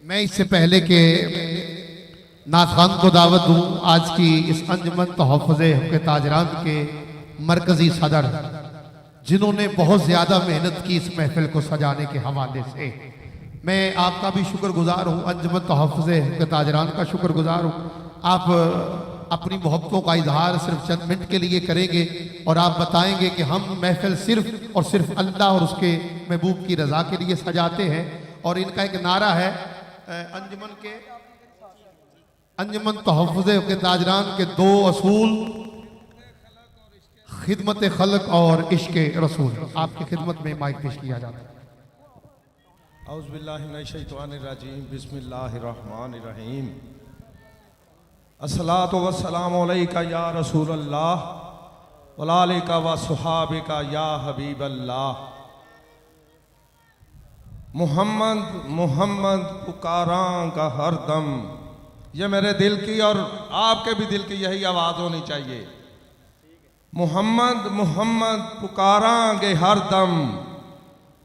मैं इससे पहले के नाज़खान को दावत दूं, आज की इस अंजुमन तहफ़्फ़ुज़े हक़ ताजरान के मरकज़ी सदर जिन्होंने बहुत ज़्यादा मेहनत की इस महफिल को सजाने के हवाले से, मैं आपका भी शुक्रगुजार हूँ। अंजुमन तहफ़्फ़ुज़े हक़ ताजरान का शुक्रगुजार हूँ। आप अपनी मोहब्बतों का इजहार सिर्फ चंद मिनट के लिए करेंगे और आप बताएंगे कि हम महफिल सिर्फ और सिर्फ अल्लाह और उसके महबूब की रज़ा के लिए सजाते हैं। और इनका एक नारा है अंजुमन तहफ़्फ़ुज़े हक़ ताजरान के दो असूल, खिदमत खल्क और इश्क़ रसूल। आपकी खिदमत में माइक पेश किया जाता है। औज़ु बिल्लाहि मिनश शैतानिर रजीम, बिस्मिल्लाहिर रहमानिर रहीम। अस्सलातु वस्सलामु अलैका या रसूलल्लाह व आलिका व सुहाबिका या हबीबल्लाह। मोहम्मद मोहम्मद पुकारांगा हरदम, ये मेरे दिल की और आपके भी दिल की यही आवाज़ होनी चाहिए। मोहम्मद मोहम्मद पुकारांगे हरदम,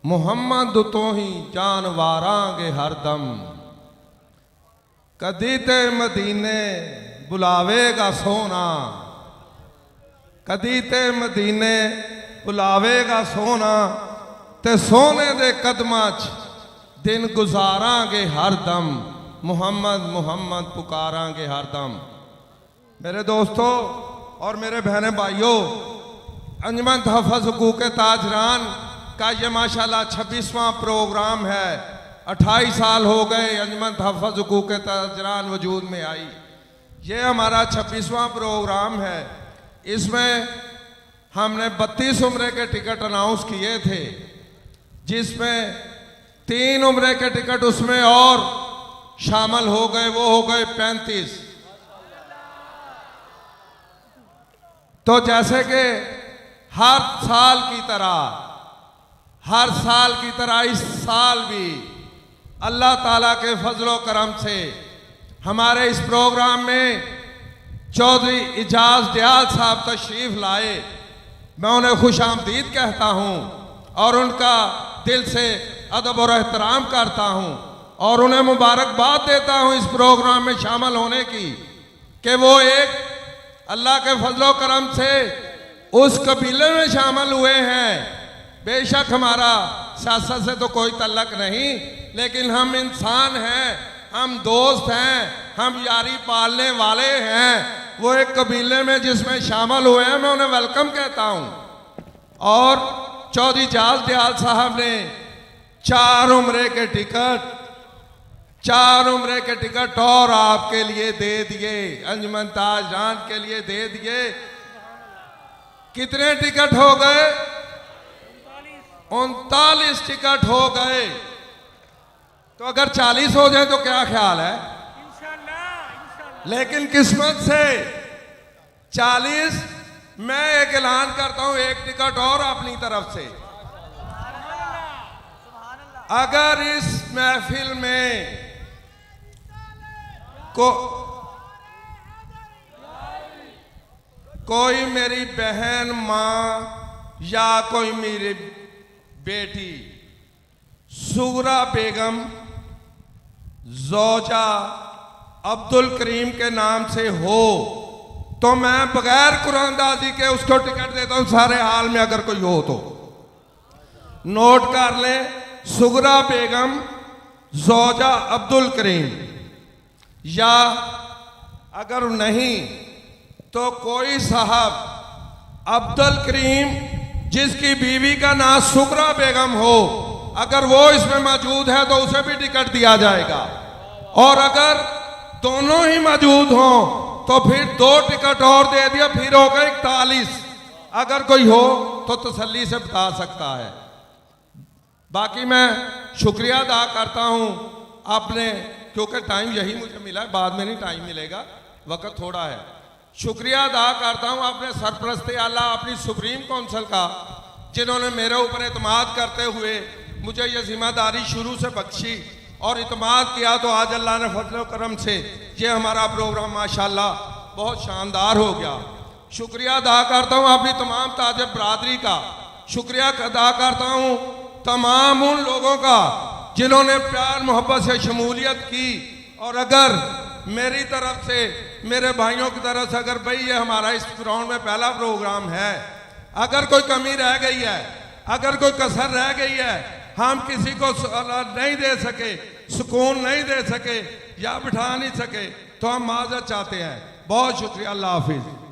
मोहम्मद तो ही जानवारांगे हरदम। कदी ते मदीने बुलावेगा सोना, कदी ते मदीने बुलावेगा सोना, ते सोने दे कदमां च दिन गुजारांगे हरदम। मोहम्मद मोहम्मद पुकारांगे हरदम। मेरे दोस्तों और मेरे बहने भाइयों, अंजुमन तहफ़्फ़ुज़ हक़ूक़ ताजरान का ये माशाल्लाह 26वां प्रोग्राम है। 28 साल हो गए अंजुमन तहफ़्फ़ुज़ हक़ूक़ ताजरान वजूद में आई। ये हमारा 26वां प्रोग्राम है। इसमें हमने 32 उम्रे के टिकट अनाउंस किए थे, जिसमें 3 उम्रे के टिकट उसमें और शामिल हो गए, वो हो गए 35। तो जैसे कि हर साल की तरह इस साल भी अल्लाह ताला के फजलो करम से हमारे इस प्रोग्राम में चौधरी इजाज दयाल साहब तशरीफ लाए। मैं उन्हें खुश आमदीद कहता हूँ और उनका दिल से अदब और एहतराम करता हूँ और उन्हें मुबारकबाद देता हूँ इस प्रोग्राम में शामिल होने की, कि वो एक अल्लाह के फजलो करम से उस कबीले में शामिल हुए हैं। बेशक हमारा सियासत से तो कोई तल्लक नहीं, लेकिन हम इंसान हैं, हम दोस्त हैं, हम यारी पालने वाले हैं। वो एक कबीले में जिसमें शामिल हुए हैं, मैं उन्हें वेलकम कहता हूँ। और चौधरी इजाज दयाल साहब ने 4 उम्रे के टिकट और आपके लिए दे दिए, अंजुमन ताजरान के लिए दे दिए। कितने टिकट हो गए? 39 टिकट हो गए। तो अगर 40 हो जाए तो क्या ख्याल है? लेकिन किस्मत से 40, मैं एक ऐलान करता हूं, एक टिकट और अपनी तरफ से। अगर इस महफिल में कोई मेरी बहन, माँ या कोई मेरी बेटी सुगरा बेगम ज़ौजा अब्दुल करीम के नाम से हो, तो मैं बगैर कुरानदाजी के उसको टिकट देता हूं सारे हाल में। अगर कोई हो तो नोट कर ले, सुगरा बेगम ज़ौजा अब्दुल करीम। या अगर नहीं तो कोई साहब अब्दुल करीम जिसकी बीवी का नाम सुगरा बेगम हो, अगर वो इसमें मौजूद है तो उसे भी टिकट दिया जाएगा। और अगर दोनों ही मौजूद हों तो फिर 2 टिकट और दे दिया, फिर हो गए 41। अगर कोई हो तो तसल्ली से बता सकता है। बाकी मैं शुक्रिया अदा करता हूँ आपने, क्योंकि टाइम यही मुझे मिला है, बाद में नहीं टाइम मिलेगा, वक्त थोड़ा है। शुक्रिया अदा करता हूँ अपने सरपरस्ते आला, अपनी सुप्रीम काउंसिल का, जिन्होंने मेरे ऊपर एतमाद करते हुए मुझे ये जिम्मेदारी शुरू से बख्शी और इतमाद किया। तो आज अल्लाह ने फजल करम से ये हमारा प्रोग्राम माशाल्लाह बहुत शानदार हो गया। शुक्रिया अदा करता हूँ अपनी तमाम ताजर बरादरी का, शुक्रिया अदा करता हूँ तमाम उन लोगों का जिन्होंने प्यार मोहब्बत से शमूलियत की। और अगर मेरी तरफ से, मेरे भाइयों की तरफ से, अगर भाई ये हमारा इस ग्राउंड में पहला प्रोग्राम है, अगर कोई कमी रह गई है, अगर कोई कसर रह गई है, हम किसी को नहीं दे सके, सुकून नहीं दे सके या बिठा नहीं सके, तो हम माजरत चाहते हैं। बहुत शुक्रिया। अल्लाह हाफिज।